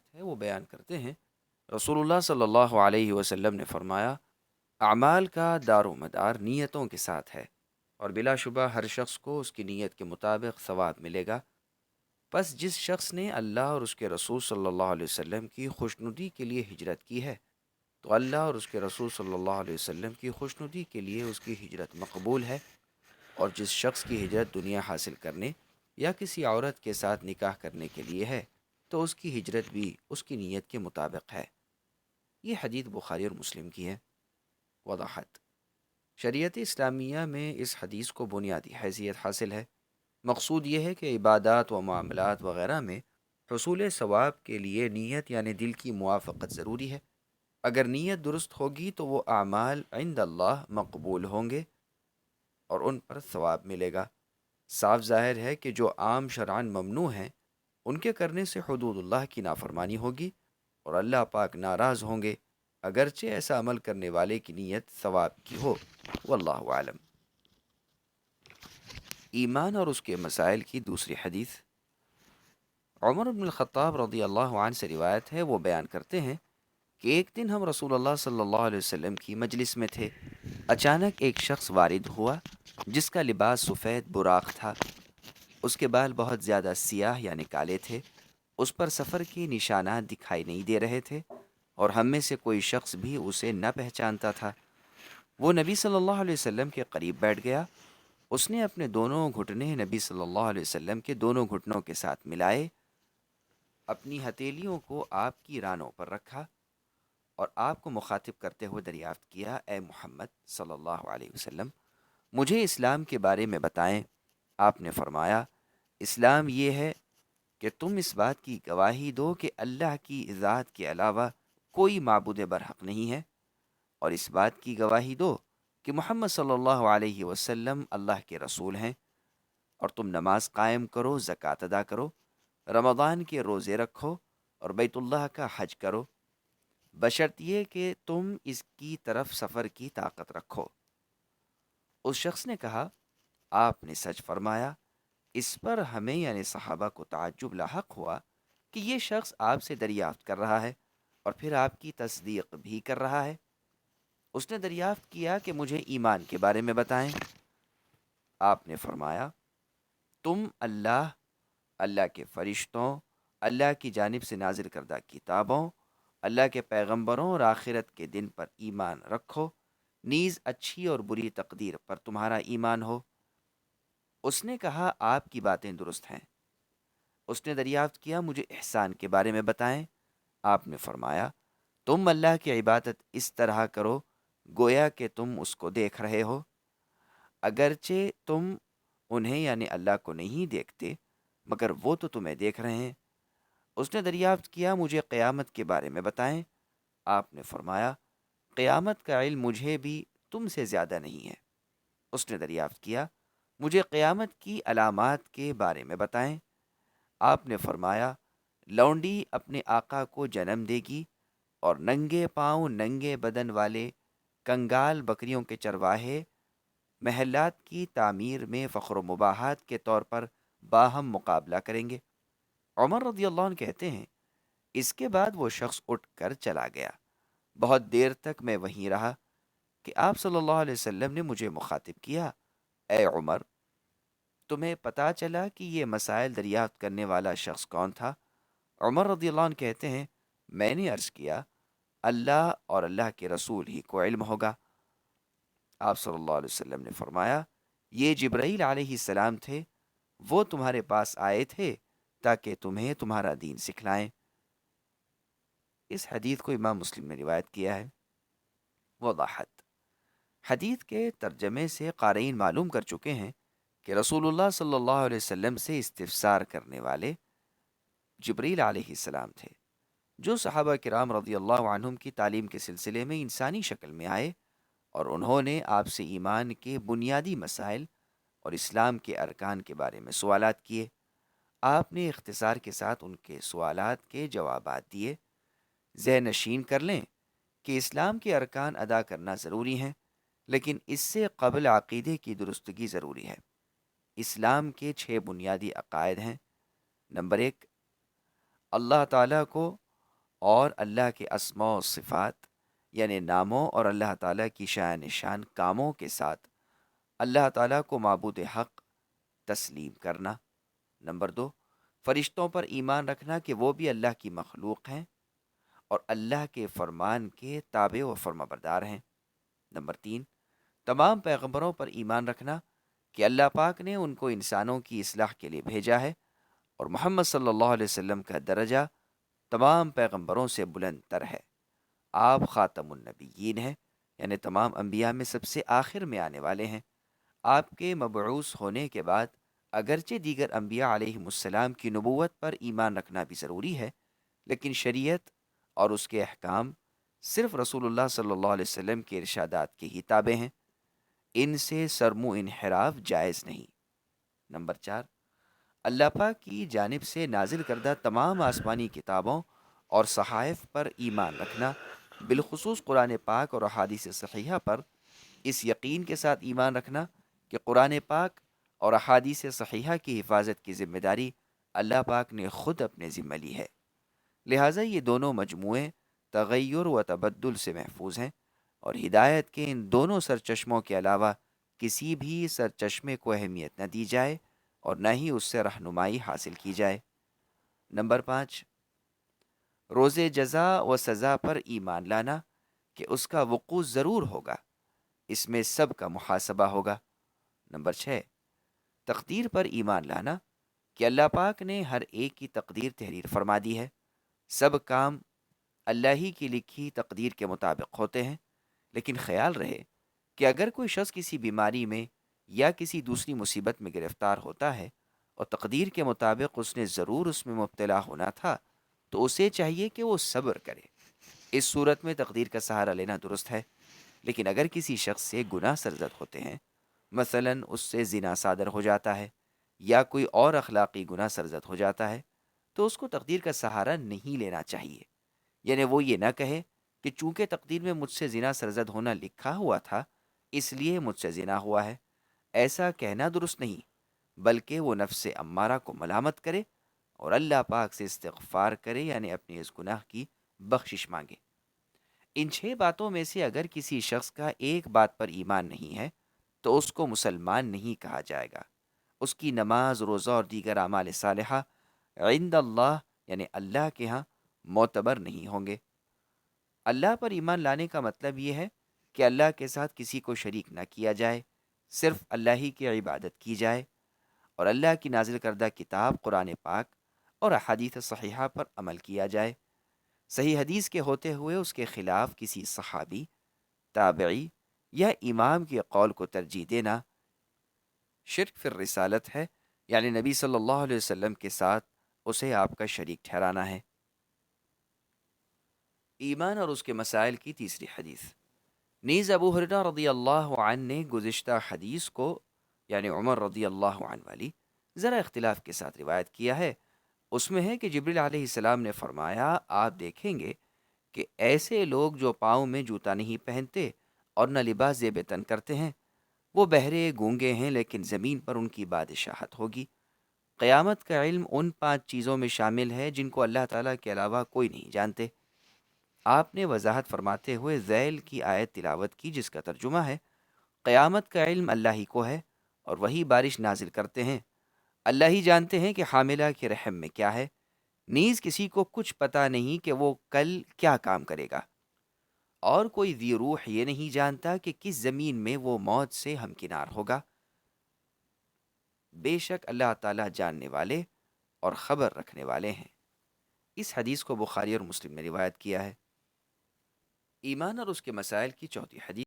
روایت ہے وہ بیان کرتے ہیں، رسول اللہ صلی اللہ علیہ وسلم نے فرمایا، اعمال کا دار و مدار نیتوں کے ساتھ ہے، اور بلا شبہ ہر شخص کو اس کی نیت کے مطابق ثواب ملے گا۔ پس جس شخص نے اللہ اور اس کے رسول صلی اللہ علیہ وسلم کی خوشنودی کے لیے ہجرت کی ہے، تو اللہ اور اس کے رسول صلی اللہ علیہ وسلم کی خوشنودی کے لیے اس کی ہجرت مقبول ہے۔ اور جس شخص کی ہجرت دنیا حاصل کرنے یا کسی عورت کے ساتھ نکاح کرنے کے لیے ہے، تو اس کی ہجرت بھی اس کی نیت کے مطابق ہے۔ یہ حدیث بخاری اور مسلم کی ہے۔ وضاحت: شریعت اسلامیہ میں اس حدیث کو بنیادی حیثیت حاصل ہے۔ مقصود یہ ہے کہ عبادات و معاملات وغیرہ میں حصول ثواب کے لیے نیت یعنی دل کی موافقت ضروری ہے۔ اگر نیت درست ہوگی تو وہ اعمال عند اللہ مقبول ہوں گے اور ان پر ثواب ملے گا۔ صاف ظاہر ہے کہ جو عام شرعاً ممنوع ہیں، ان کے کرنے سے حدود اللہ کی نافرمانی ہوگی اور اللہ پاک ناراض ہوں گے، اگرچہ ایسا عمل کرنے والے کی نیت ثواب کی ہو۔ واللہ عالم۔ ایمان اور اس کے مسائل کی دوسری حدیث، عمر بن الخطاب رضی اللہ عنہ سے روایت ہے، وہ بیان کرتے ہیں کہ ایک دن ہم رسول اللہ صلی اللہ علیہ وسلم کی مجلس میں تھے۔ اچانک ایک شخص وارد ہوا جس کا لباس سفید براق تھا، اس کے بال بہت زیادہ سیاہ یعنی کالے تھے، اس پر سفر کے نشانات دکھائی نہیں دے رہے تھے، اور ہم میں سے کوئی شخص بھی اسے نہ پہچانتا تھا۔ وہ نبی صلی اللہ علیہ وسلم کے قریب بیٹھ گیا۔ اس نے اپنے دونوں گھٹنے نبی صلی اللہ علیہ وسلم کے دونوں گھٹنوں کے ساتھ ملائے، اپنی ہتھیلیوں کو آپ کی رانوں پر رکھا اور آپ کو مخاطب کرتے ہوئے دریافت کیا، اے محمد صلی اللہ علیہ وسلم، مجھے اسلام کے بارے میں بتائیں۔ آپ نے فرمایا، اسلام یہ ہے کہ تم اس بات کی گواہی دو کہ اللہ کی ذات کے علاوہ کوئی معبود برحق نہیں ہے، اور اس بات کی گواہی دو کہ محمد صلی اللہ علیہ وسلم اللہ کے رسول ہیں، اور تم نماز قائم کرو، زکوٰۃ ادا کرو، رمضان کے روزے رکھو، اور بیت اللہ کا حج کرو، بشرط یہ کہ تم اس کی طرف سفر کی طاقت رکھو۔ اس شخص نے کہا، آپ نے سچ فرمایا۔ اس پر ہمیں یعنی صحابہ کو تعجب لاحق ہوا کہ یہ شخص آپ سے دریافت کر رہا ہے اور پھر آپ کی تصدیق بھی کر رہا ہے۔ اس نے دریافت کیا کہ مجھے ایمان کے بارے میں بتائیں۔ آپ نے فرمایا، تم اللہ، اللہ کے فرشتوں، اللہ کی جانب سے نازل کردہ کتابوں، اللہ کے پیغمبروں اور آخرت کے دن پر ایمان رکھو، نیز اچھی اور بری تقدیر پر تمہارا ایمان ہو۔ اس نے کہا، آپ کی باتیں درست ہیں۔ اس نے دریافت کیا، مجھے احسان کے بارے میں بتائیں۔ آپ نے فرمایا، تم اللہ کی عبادت اس طرح کرو گویا کہ تم اس کو دیکھ رہے ہو، اگرچہ تم انہیں یعنی اللہ کو نہیں دیکھتے، مگر وہ تو تمہیں دیکھ رہے ہیں۔ اس نے دریافت کیا، مجھے قیامت کے بارے میں بتائیں۔ آپ نے فرمایا، قیامت کا علم مجھے بھی تم سے زیادہ نہیں ہے۔ اس نے دریافت کیا، مجھے قیامت کی علامات کے بارے میں بتائیں۔ آپ نے فرمایا، لونڈی اپنے آقا کو جنم دے گی، اور ننگے پاؤں ننگے بدن والے کنگال بکریوں کے چرواہے محلات کی تعمیر میں فخر و مباحات کے طور پر باہم مقابلہ کریں گے۔ عمر رضی اللہ عنہ کہتے ہیں، اس کے بعد وہ شخص اٹھ کر چلا گیا۔ بہت دیر تک میں وہیں رہا کہ آپ صلی اللہ علیہ وسلم نے مجھے مخاطب کیا، اے عمر، تمہیں پتہ چلا کہ یہ مسائل دریافت کرنے والا شخص کون تھا؟ عمر رضی اللہ عنہ کہتے ہیں، میں نے عرض کیا، اللہ اور اللہ کے رسول ہی کو علم ہوگا۔ آپ صلی اللہ علیہ وسلم نے فرمایا، یہ جبرائیل علیہ السلام تھے، وہ تمہارے پاس آئے تھے تاکہ تمہیں تمہارا دین سکھلائیں۔ اس حدیث کو امام مسلم نے روایت کیا ہے۔ وضاحت: حدیث کے ترجمے سے قارئین معلوم کر چکے ہیں کہ رسول اللہ صلی اللہ علیہ وسلم سے استفسار کرنے والے جبریل علیہ السلام تھے، جو صحابہ کرام رضی اللہ عنہم کی تعلیم کے سلسلے میں انسانی شکل میں آئے، اور انہوں نے آپ سے ایمان کے بنیادی مسائل اور اسلام کے ارکان کے بارے میں سوالات کیے۔ آپ نے اختصار کے ساتھ ان کے سوالات کے جوابات دیے۔ ذہن نشین کر لیں کہ اسلام کے ارکان ادا کرنا ضروری ہیں، لیکن اس سے قبل عقیدے کی درستگی ضروری ہے۔ اسلام کے 6 بنیادی عقائد ہیں۔ نمبر 1، اللہ تعالیٰ کو اور اللہ کے اسماء و صفات یعنی ناموں اور اللہ تعالیٰ کی شان نشان کاموں کے ساتھ اللہ تعالیٰ کو معبود حق تسلیم کرنا۔ نمبر 2، فرشتوں پر ایمان رکھنا کہ وہ بھی اللہ کی مخلوق ہیں اور اللہ کے فرمان کے تابع و فرما بردار ہیں۔ نمبر 3، تمام پیغمبروں پر ایمان رکھنا کہ اللہ پاک نے ان کو انسانوں کی اصلاح کے لیے بھیجا ہے اور محمد صلی اللہ علیہ وسلم کا درجہ تمام پیغمبروں سے بلند تر ہے۔ آپ خاتم النبیین ہیں، یعنی تمام انبیاء میں سب سے آخر میں آنے والے ہیں۔ آپ کے مبعوث ہونے کے بعد اگرچہ دیگر انبیاء علیہم السلام کی نبوت پر ایمان رکھنا بھی ضروری ہے، لیکن شریعت اور اس کے احکام صرف رسول اللہ صلی اللہ علیہ وسلم کے ارشادات کے ہی تابع ہیں، ان سے سرمو انحراف جائز نہیں۔ نمبر 4، اللہ پاک کی جانب سے نازل کردہ تمام آسمانی کتابوں اور صحائف پر ایمان رکھنا، بالخصوص قرآن پاک اور احادیث صحیحہ پر اس یقین کے ساتھ ایمان رکھنا کہ قرآن پاک اور احادیث صحیحہ کی حفاظت کی ذمہ داری اللہ پاک نے خود اپنے ذمہ لی ہے، لہٰذا یہ دونوں مجموعے تغیر و تبدل سے محفوظ ہیں اور ہدایت کے ان دونوں سرچشموں کے علاوہ کسی بھی سرچشمے کو اہمیت نہ دی جائے اور نہ ہی اس سے رہنمائی حاصل کی جائے۔ نمبر 5، روز جزا و سزا پر ایمان لانا کہ اس کا وقوع ضرور ہوگا، اس میں سب کا محاسبہ ہوگا۔ نمبر 6، تقدیر پر ایمان لانا کہ اللہ پاک نے ہر ایک کی تقدیر تحریر فرما دی ہے، سب کام اللہ ہی کی لکھی تقدیر کے مطابق ہوتے ہیں، لیکن خیال رہے کہ اگر کوئی شخص کسی بیماری میں یا کسی دوسری مصیبت میں گرفتار ہوتا ہے اور تقدیر کے مطابق اس نے ضرور اس میں مبتلا ہونا تھا، تو اسے چاہیے کہ وہ صبر کرے۔ اس صورت میں تقدیر کا سہارا لینا درست ہے، لیکن اگر کسی شخص سے گناہ سرزد ہوتے ہیں، مثلا اس سے زنا صادر ہو جاتا ہے یا کوئی اور اخلاقی گناہ سرزد ہو جاتا ہے، تو اس کو تقدیر کا سہارا نہیں لینا چاہیے، یعنی وہ یہ نہ کہے کہ چونکہ تقدیر میں مجھ سے زنا سرزد ہونا لکھا ہوا تھا اس لیے مجھ سے زنا ہوا ہے۔ ایسا کہنا درست نہیں، بلکہ وہ نفس امارہ کو ملامت کرے اور اللہ پاک سے استغفار کرے، یعنی اپنے اس گناہ کی بخشش مانگے۔ ان 6 باتوں میں سے اگر کسی شخص کا ایک بات پر ایمان نہیں ہے تو اس کو مسلمان نہیں کہا جائے گا۔ اس کی نماز، روزہ اور دیگر اعمال صالحہ عند اللہ یعنی اللہ کے ہاں معتبر نہیں ہوں گے۔ اللہ پر ایمان لانے کا مطلب یہ ہے کہ اللہ کے ساتھ کسی کو شریک نہ کیا جائے، صرف اللہ ہی کی عبادت کی جائے اور اللہ کی نازل کردہ کتاب قرآن پاک اور احادیث صحیحہ پر عمل کیا جائے۔ صحیح حدیث کے ہوتے ہوئے اس کے خلاف کسی صحابی، تابعی یا امام کے قول کو ترجیح دینا شرک فی الرسالت ہے، یعنی نبی صلی اللہ علیہ وسلم کے ساتھ اسے آپ کا شریک ٹھہرانا ہے۔ ایمان اور اس کے مسائل کی تیسری حدیث، نیز ابو ہریرہ رضی اللہ عنہ نے گزشتہ حدیث کو یعنی عمر رضی اللہ عنہ والی ذرا اختلاف کے ساتھ روایت کیا ہے۔ اس میں ہے کہ جبریل علیہ السلام نے فرمایا، آپ دیکھیں گے کہ ایسے لوگ جو پاؤں میں جوتا نہیں پہنتے اور نہ لباس زیب تن کرتے ہیں، وہ بہرے گونگے ہیں، لیکن زمین پر ان کی بادشاہت ہوگی۔ قیامت کا علم ان 5 چیزوں میں شامل ہے جن کو اللہ تعالیٰ کے علاوہ کوئی نہیں جانتے۔ آپ نے وضاحت فرماتے ہوئے ذیل کی آیت تلاوت کی جس کا ترجمہ ہے، قیامت کا علم اللہ ہی کو ہے اور وہی بارش نازل کرتے ہیں، اللہ ہی جانتے ہیں کہ حاملہ کے رحم میں کیا ہے، نیز کسی کو کچھ پتہ نہیں کہ وہ کل کیا کام کرے گا، اور کوئی ذی روح یہ نہیں جانتا کہ کس زمین میں وہ موت سے ہمکنار ہوگا۔ بے شک اللہ تعالیٰ جاننے والے اور خبر رکھنے والے ہیں۔ اس حدیث کو بخاری اور مسلم نے روایت کیا ہے۔ ایمان اور اس کے مسائل کی چوتھی حدیث،